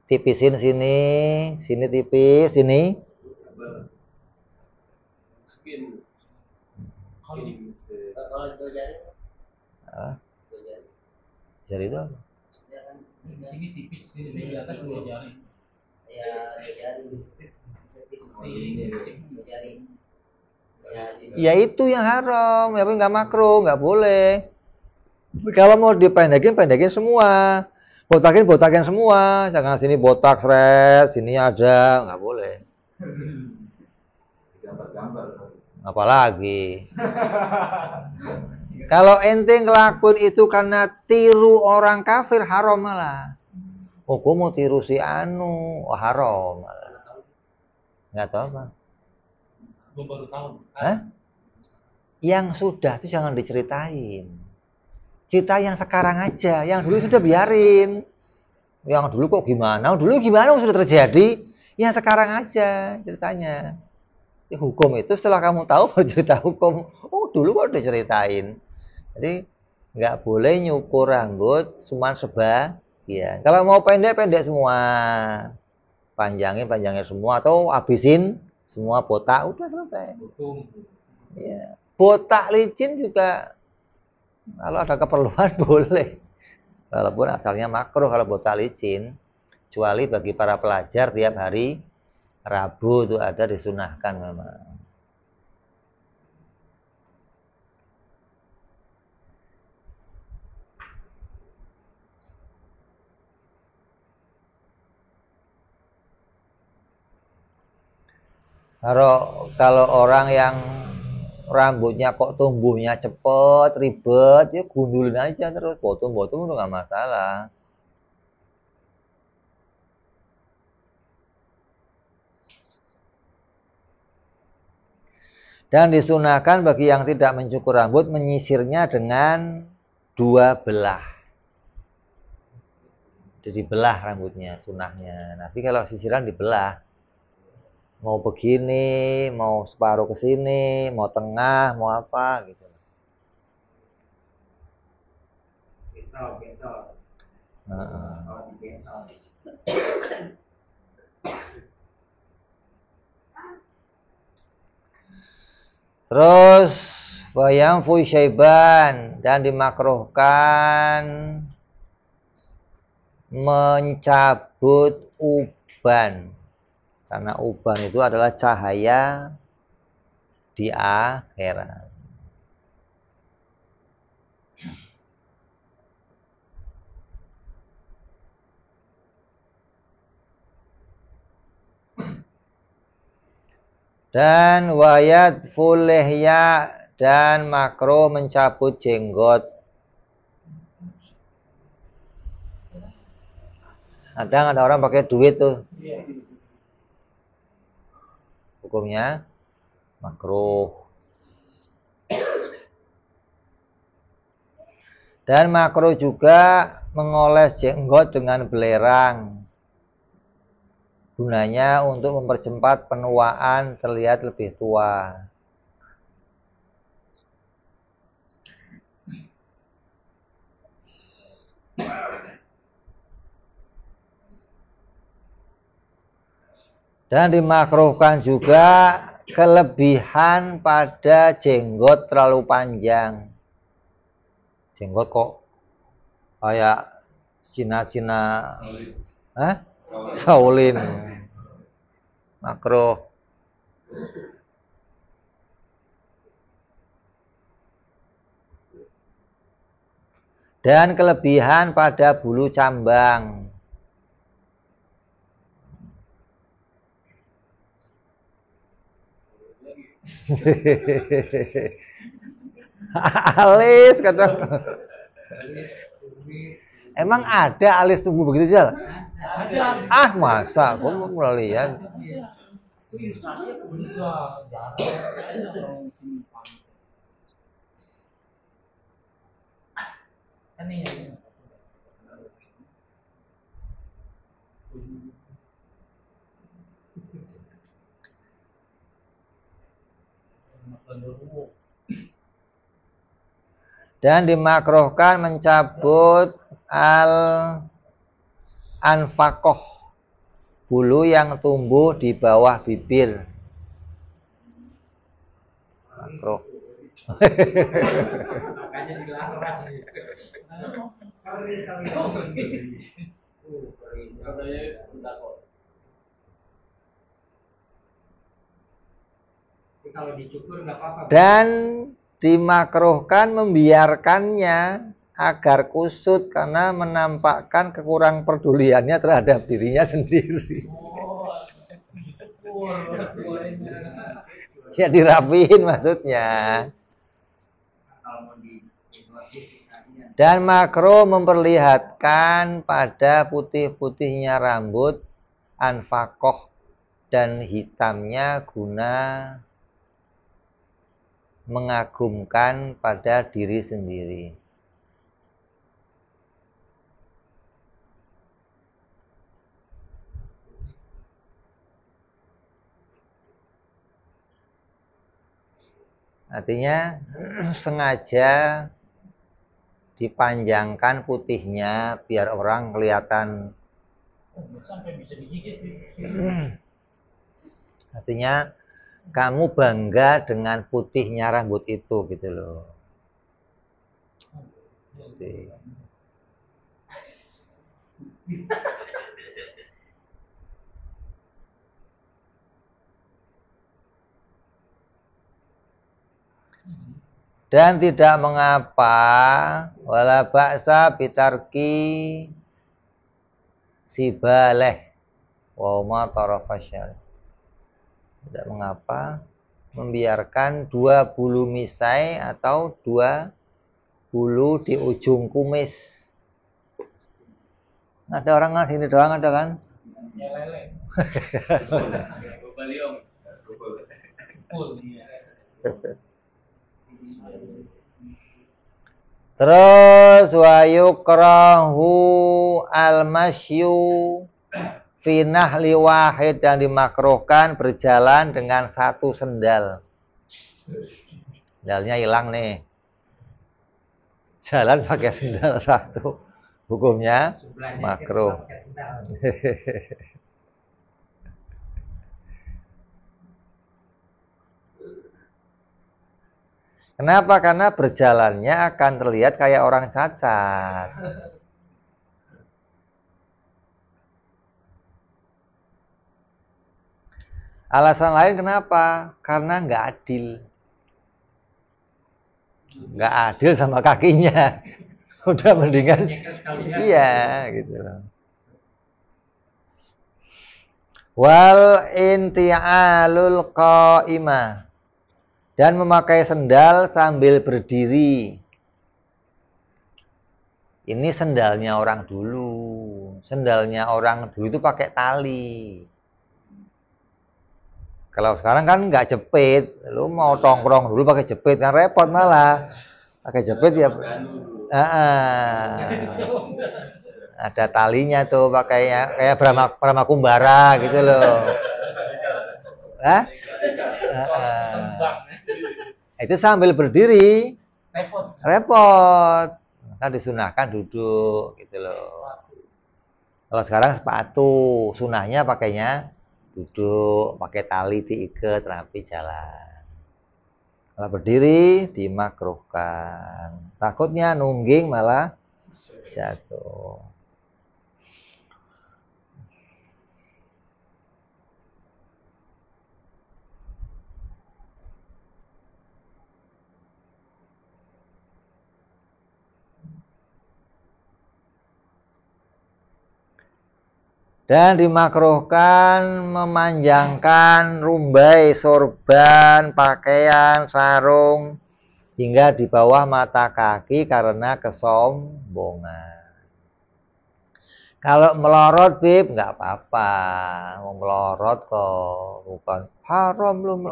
Tipisin sini tipis, sini. Kalau itu jari, Jari itu apa? di sini tipis, di atas dua jari. Ya, jari. Ya itu yang haram, tapi nggak makro, nggak boleh. Kalau mau dipendekin, pendekin semua. Botakin semua. Jangan sini botak, seret, sini ada, nggak boleh. Gambar-gambar. Apalagi. Kalau ente ngelakuin itu karena tiru orang kafir, haram malah. Oh, gue mau tiru si Anu, oh, haram malah. Nggak tahu apa. Gue baru tahu. Hah? Yang sudah itu jangan diceritain. Cerita yang sekarang aja, yang dulu sudah biarin. Yang dulu kok gimana? Dulu gimana sudah terjadi? Yang sekarang aja ceritanya. Hukum itu setelah kamu tahu baru cerita hukum. Oh, dulu kok diceritain. Jadi nggak boleh nyukur rambut cuma sebagian. Kalau mau pendek semua, panjangin semua atau habisin semua botak, udah selesai. Ya. Botak licin juga kalau ada keperluan boleh. Walaupun asalnya makruh kalau botak licin, kecuali bagi para pelajar tiap hari Rabu itu ada disunahkan memang. Kalau orang yang rambutnya kok tumbuhnya cepet, ribet, ya gundulin aja terus, potong-potong udah nggak masalah. Dan disunahkan bagi yang tidak mencukur rambut menyisirnya dengan 2 belah. Jadi belah rambutnya, sunahnya. Tapi kalau sisiran dibelah. Mau begini, mau separuh ke sini, mau tengah, mau apa gitu. Bentol. Kalau di bentol. Terus bayang syaiban dan dimakruhkan mencabut uban. Karena uban itu adalah cahaya di akhirat. Dan wayat fulehya dan makro mencabut jenggot. Ada orang pakai duit tuh. Hukumnya makruh. Dan makruh juga mengoles jenggot dengan belerang. Gunanya untuk mempercepat penuaan terlihat lebih tua. Dan dimakruhkan juga kelebihan pada jenggot terlalu panjang. Jenggot kok kayak Cina-Cina, Shaolin, makruh. Dan kelebihan pada bulu cambang. Alis kata. Emang ada alis tumbuh begitu Jal? Ah masa? Gue mau mulai lihat. Dan dimakruhkan mencabut al-anfakoh, bulu yang tumbuh di bawah bibir. Makruh. Makanya dilarang. Kalau dicukur nggak apa-apa. Dan dimakruhkan membiarkannya agar kusut karena menampakkan kekurang peduliannya terhadap dirinya sendiri. Ya dirapihin maksudnya. Dan makruh memperlihatkan pada putih-putihnya rambut, anfakoh dan hitamnya guna mengagumkan pada diri sendiri. Artinya sengaja dipanjangkan putihnya biar orang kelihatan. Artinya kamu bangga dengan putihnya rambut itu gitu loh. Jadi. Dan tidak mengapa wala ba'sa bitarki sibaleh wa ma tarafasyal. Tidak mengapa membiarkan 2 bulu misai atau 2 bulu di ujung kumis. Ada orang nggak sini doang ada kan? Ya lele. Baliong. Terus wa yukrahu al-masyu fi nahli wahid, yang dimakruhkan berjalan dengan satu sendal. Sendalnya hilang nih. Jalan pakai sendal satu. Hukumnya makruh. Kenapa? Karena berjalannya akan terlihat kayak orang cacat. Alasan lain kenapa? Karena nggak adil. Nggak adil sama kakinya. Udah mendingan. Iya, gitu loh. Wal inti'alul qa'imah, dan memakai sendal sambil berdiri. Ini sendalnya orang dulu. Sendalnya orang dulu itu pakai tali. Kalau sekarang kan nggak jepit. Lu mau tongkrong dulu pakai jepit kan repot malah. Pakai jepit ya. Ada talinya tuh, pakai kayak Brahma Kumbara gitu loh. Hah? Itu sambil berdiri repot. Maka disunahkan duduk gitu loh. Kalau sekarang sepatu, sunahnya pakainya duduk, pakai tali diikat rapi jalan. Kalau berdiri dimakruhkan. Takutnya nungging malah jatuh. Dan dimakruhkan memanjangkan rumbai, sorban, pakaian, sarung hingga di bawah mata kaki karena kesombongan. Kalau melorot, Bib, nggak apa-apa. Mau melorot kok, bukan haram belum.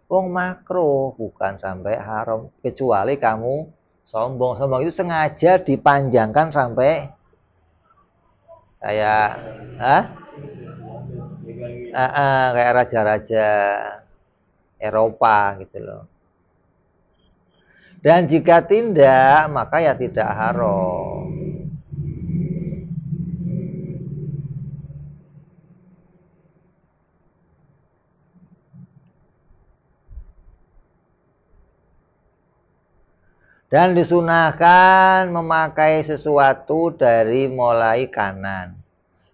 Wong makruh, bukan sampai haram. Kecuali kamu sombong. Sombong itu sengaja dipanjangkan sampai kayak kayak raja-raja Eropa gitu loh. Dan jika tidak, maka ya tidak haram. Dan disunahkan memakai sesuatu dari mulai kanan.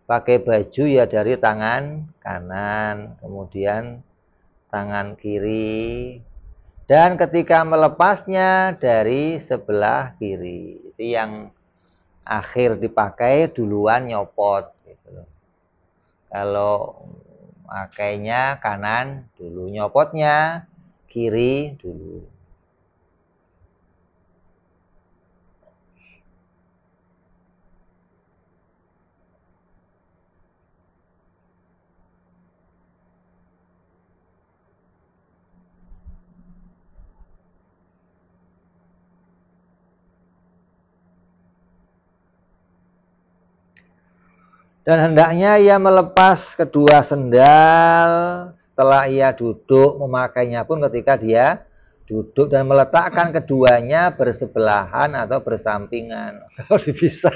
Pakai baju ya dari tangan kanan, kemudian tangan kiri, dan ketika melepasnya dari sebelah kiri. Itu yang akhir dipakai duluan nyopot gitu. Kalau makainya kanan dulu, nyopotnya kiri dulu. Dan hendaknya ia melepas kedua sendal setelah ia duduk, memakainya pun ketika dia duduk, dan meletakkan keduanya bersebelahan atau bersampingan. Kalau dipisah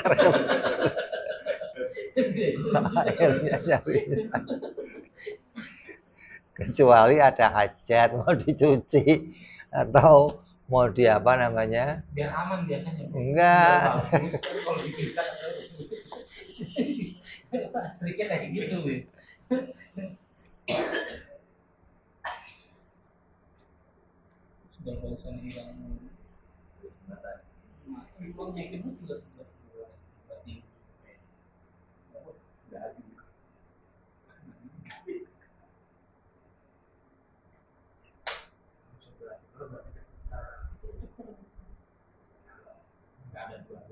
akhirnya nyarinya. Kecuali ada hajat mau dicuci atau mau di apa namanya? Biar aman biasanya. Enggak. Kalau dipisah. Triknya kayak gitu. Sudah bosan yang uangnya itu juga berarti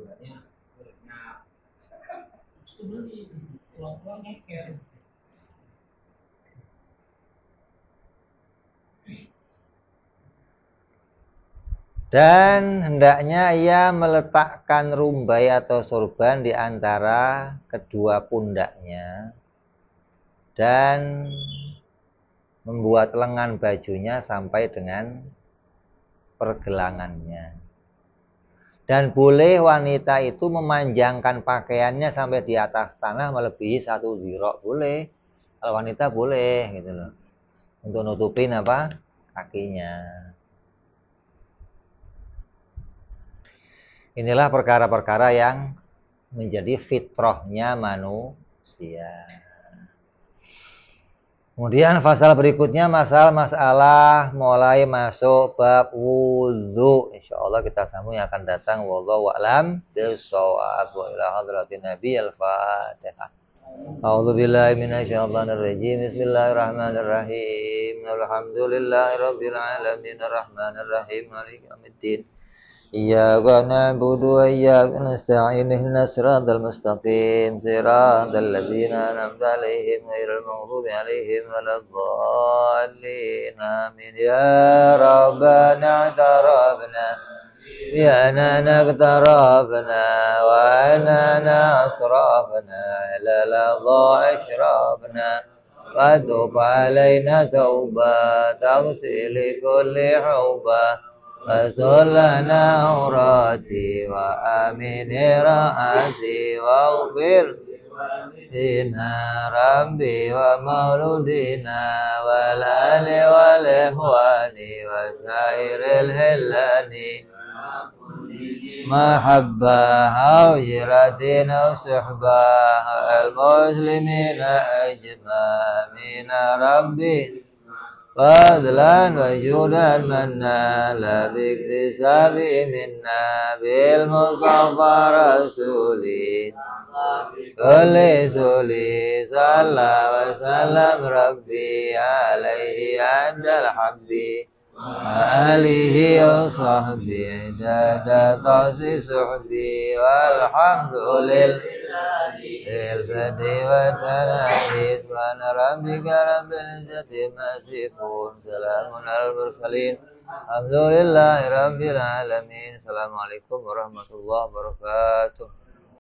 bulatnya nah sudah di pulang-pulang nyeker. Dan hendaknya ia meletakkan rumbai atau sorban di antara kedua pundaknya dan membuat lengan bajunya sampai dengan pergelangannya. Dan boleh wanita itu memanjangkan pakaiannya sampai di atas tanah melebihi 1 dhira'. Boleh. Kalau wanita boleh gitu loh. Untuk nutupin apa? Kakinya. Inilah perkara-perkara yang menjadi fitrahnya manusia. Kemudian pasal berikutnya masalah mulai masuk bab wudhu. Insyaallah kita sambung yang akan datang. Wallahu a'lam bishawab. Wa ila hadratin Nabi al-Fatihah. A'udzu billahi minasyaitonir rajim. Bismillahirrahmanirrahim. Alhamdulillahirabbil alamin arrahmanir rahim maliki yaumiddin. Iyyaka na'budu wa iyyaka nasta'in ihdinas siratal mustaqim siratal ladzina an'amta 'alaihim ghairil maghdubi 'alaihim waladdallin amin ya rabbana i'tarafna bi annana iqtarafna wa annana asrafna la ladha ashrafna wa tub 'alaina tauba taghsil kulli hauba فَسُلَّنَا عُرَاتِي وَآمِنِ رَأَسِي وَاغْفِرْ لِنَا رَبِّي وَمَوْلُودِنَا وَالْآلِ وَالْإِخْوَانِ وَسَائِرِ الْهِلَّانِ مَحَبَّةً أَوْ هِجْرَةٍ أَوْ صُحْبَةٍ الْمُسْلِمِينَ أَجْمَعِينَ رَبِّي فضلا وجودا منا لا باكتساب منا بالمصطفى رسولي كل سولي صلى وسلم ربي عليه عند الحب وآله وصحبه عدد تخصيص صحبي والحمد لله البدء والتناهي سبحان ربك رب العزة عما يصفون سلام على المرسلين الحمد لله رب العالمين. Assalamualaikum warahmatullahi wabarakatuh.